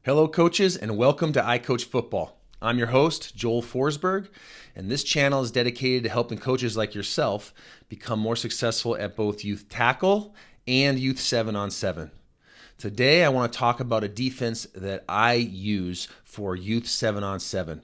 Hello, coaches, and welcome to I Coach Football. I'm your host, Joel Forsberg, and this channel is dedicated to helping coaches like yourself become more successful at both youth tackle and youth 7-on-7. Today, I want to talk about a defense that I use for youth 7-on-7.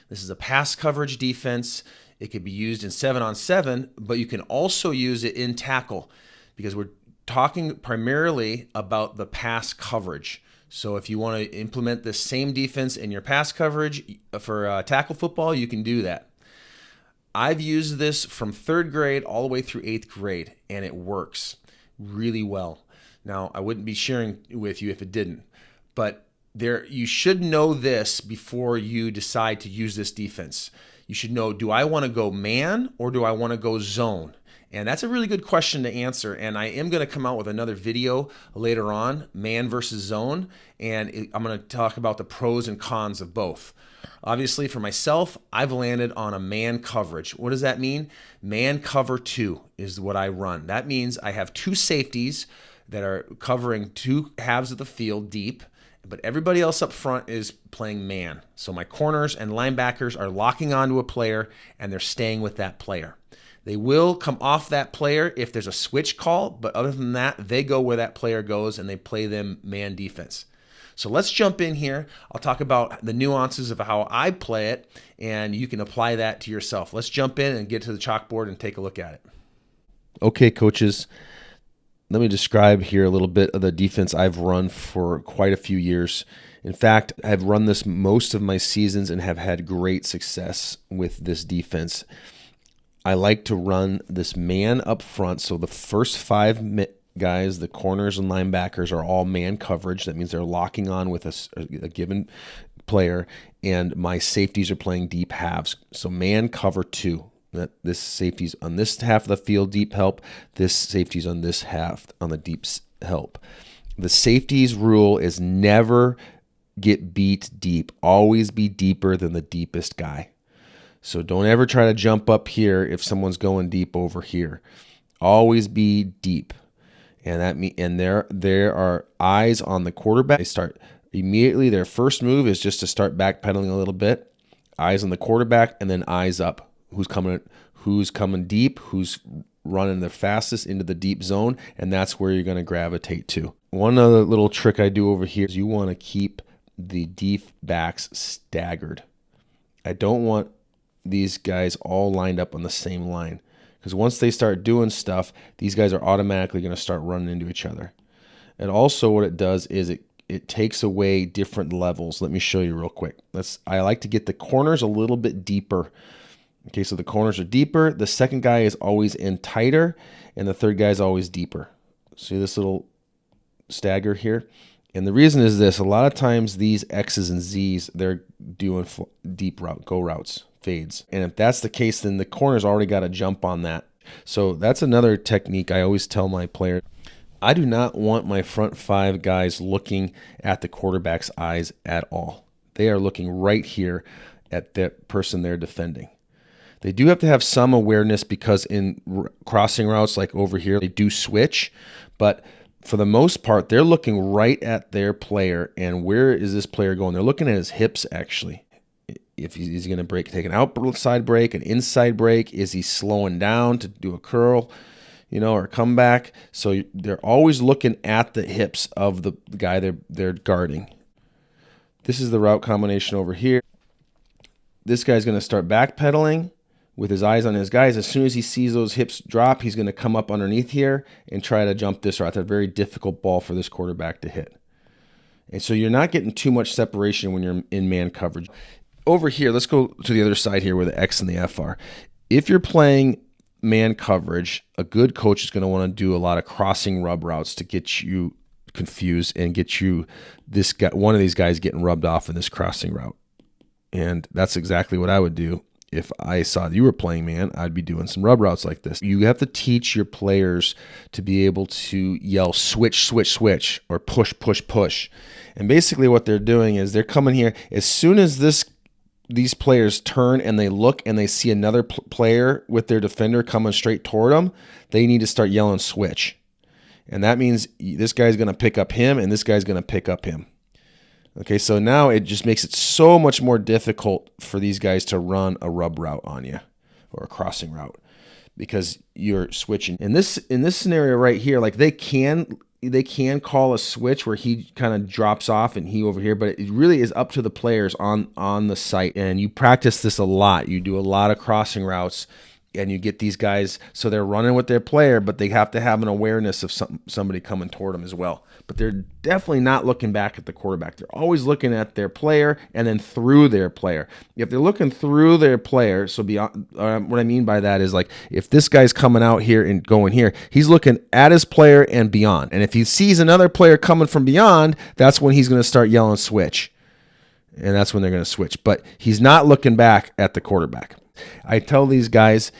This is a pass coverage defense. It can be used in 7-on-7, but you can also use it in tackle because we're talking primarily about the pass coverage. So if you want to implement this same defense in your pass coverage for tackle football, you can do that. I've used this from 3rd grade all the way through 8th grade, and it works really well. Now, I wouldn't be sharing with you if it didn't, but you should know this before you decide to use this defense. You should know, do I want to go man or do I want to go zone? And that's a really good question to answer. And I am going to come out with another video later on, man versus zone. And I'm going to talk about the pros and cons of both. Obviously, for myself, I've landed on a man coverage. What does that mean? Man cover 2 is what I run. That means I have 2 safeties that are covering 2 halves of the field deep, but everybody else up front is playing man. So my corners and linebackers are locking onto a player, and they're staying with that player. They will come off that player if there's a switch call, but other than that, they go where that player goes and they play them man defense. So let's jump in here. I'll talk about the nuances of how I play it, and you can apply that to yourself. Let's jump in and get to the chalkboard and take a look at it. Okay, coaches, let me describe here a little bit of the defense I've run for quite a few years. In fact, I've run this most of my seasons and have had great success with this defense. I like to run this man up front. So the first 5 guys, the corners and linebackers, are all man coverage. That means they're locking on with a given player, and my safeties are playing deep halves. So man cover 2. That this safety's on this half of the field, deep help. This safety's on this half, on the deep help. The safeties rule is never get beat deep. Always be deeper than the deepest guy. So don't ever try to jump up here if someone's going deep over here. Always be deep. And there are eyes on the quarterback. They start immediately. Their first move is just to start backpedaling a little bit. Eyes on the quarterback, and then eyes up. Who's coming deep, who's running the fastest into the deep zone, and that's where you're going to gravitate to. One other little trick I do over here is you want to keep the deep backs staggered. I don't want these guys all lined up on the same line, because once they start doing stuff, these guys are automatically going to start running into each other. And also what it does is it takes away different levels. Let me show you real quick. I like to get the corners a little bit deeper. Okay, so the corners are deeper. The second guy is always in tighter, and the third guy is always deeper. See this little stagger here? And the reason is this: a lot of times these X's and Z's, they're doing deep go routes, fades. And if that's the case, then the corner's already got to jump on that. So that's another technique I always tell my players. I do not want my front 5 guys looking at the quarterback's eyes at all. They are looking right here at the person they're defending. They do have to have some awareness, because in crossing routes like over here, they do switch. But for the most part, they're looking right at their player. And where is this player going? They're looking at his hips, actually. If he's going to take an outside break, an inside break, is he slowing down to do a curl, or a comeback? So they're always looking at the hips of the guy they're guarding. This is the route combination over here. This guy's going to start backpedaling with his eyes on his guys. As soon as he sees those hips drop, he's going to come up underneath here and try to jump this route. That's a very difficult ball for this quarterback to hit. And so you're not getting too much separation when you're in man coverage. Over here, let's go to the other side here where the X and the F are. If you're playing man coverage, a good coach is going to want to do a lot of crossing rub routes to get you confused and get you one of these guys getting rubbed off in this crossing route. And that's exactly what I would do. If I saw you were playing man, I'd be doing some rub routes like this. You have to teach your players to be able to yell switch, switch, switch, or push, push, push. And basically what they're doing is they're coming here. As soon as these players turn and they look and they see another player with their defender coming straight toward them, they need to start yelling switch. And that means this guy's going to pick up him and this guy's going to pick up him. Okay, so now it just makes it so much more difficult for these guys to run a rub route on you or a crossing route because you're switching. In this scenario right here, like they can call a switch where he kind of drops off and he over here, but it really is up to the players on the site. And you practice this a lot. You do a lot of crossing routes. And you get these guys, so they're running with their player, but they have to have an awareness of somebody coming toward them as well. But they're definitely not looking back at the quarterback. They're always looking at their player and then through their player. If they're looking through their player, so beyond, what I mean by that is like if this guy's coming out here and going here, he's looking at his player and beyond. And if he sees another player coming from beyond, that's when he's going to start yelling switch. And that's when they're going to switch. But he's not looking back at the quarterback. I tell these guys,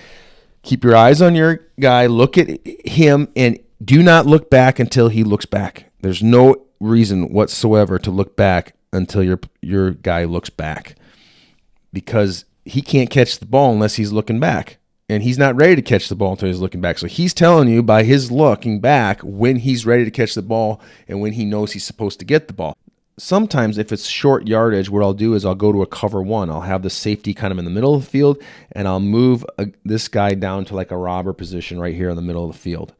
keep your eyes on your guy, look at him, and do not look back until he looks back. There's no reason whatsoever to look back until your guy looks back because he can't catch the ball unless he's looking back. And he's not ready to catch the ball until he's looking back. So he's telling you by his looking back when he's ready to catch the ball and when he knows he's supposed to get the ball. Sometimes if it's short yardage, what I'll do is I'll go to a cover one. I'll have the safety kind of in the middle of the field, and I'll move this guy down to like a robber position right here in the middle of the field.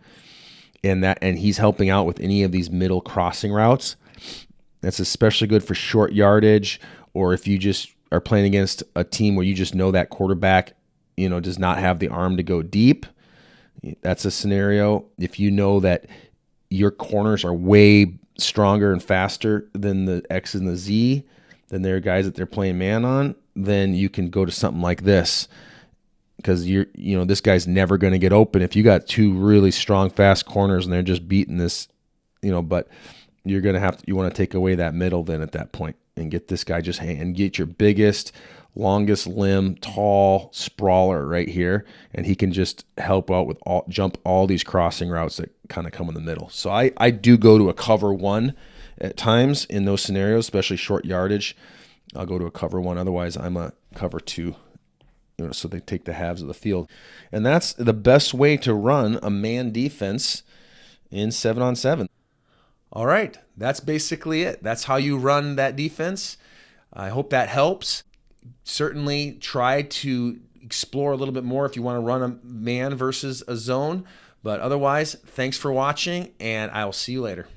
And he's helping out with any of these middle crossing routes. That's especially good for short yardage, or if you just are playing against a team where you just know that quarterback, does not have the arm to go deep. That's a scenario. If you know that your corners are way stronger and faster than the X and the Z, than their guys that they're playing man on, then you can go to something like this because this guy's never going to get open if you got two really strong, fast corners and they're just beating this, but you're going to you want to take away that middle then at that point and get this guy and get your biggest, longest limb, tall sprawler right here, and he can just help out with jump all these crossing routes that kind of come in the middle. So I do go to a cover one at times in those scenarios, especially short yardage. I'll go to a cover one. Otherwise, I'm a cover two, so they take the halves of the field. And that's the best way to run a man defense in 7-on-7. All right, that's basically it. That's how you run that defense. I hope that helps. Certainly try to explore a little bit more if you want to run a man versus a zone. But otherwise, thanks for watching, and I will see you later.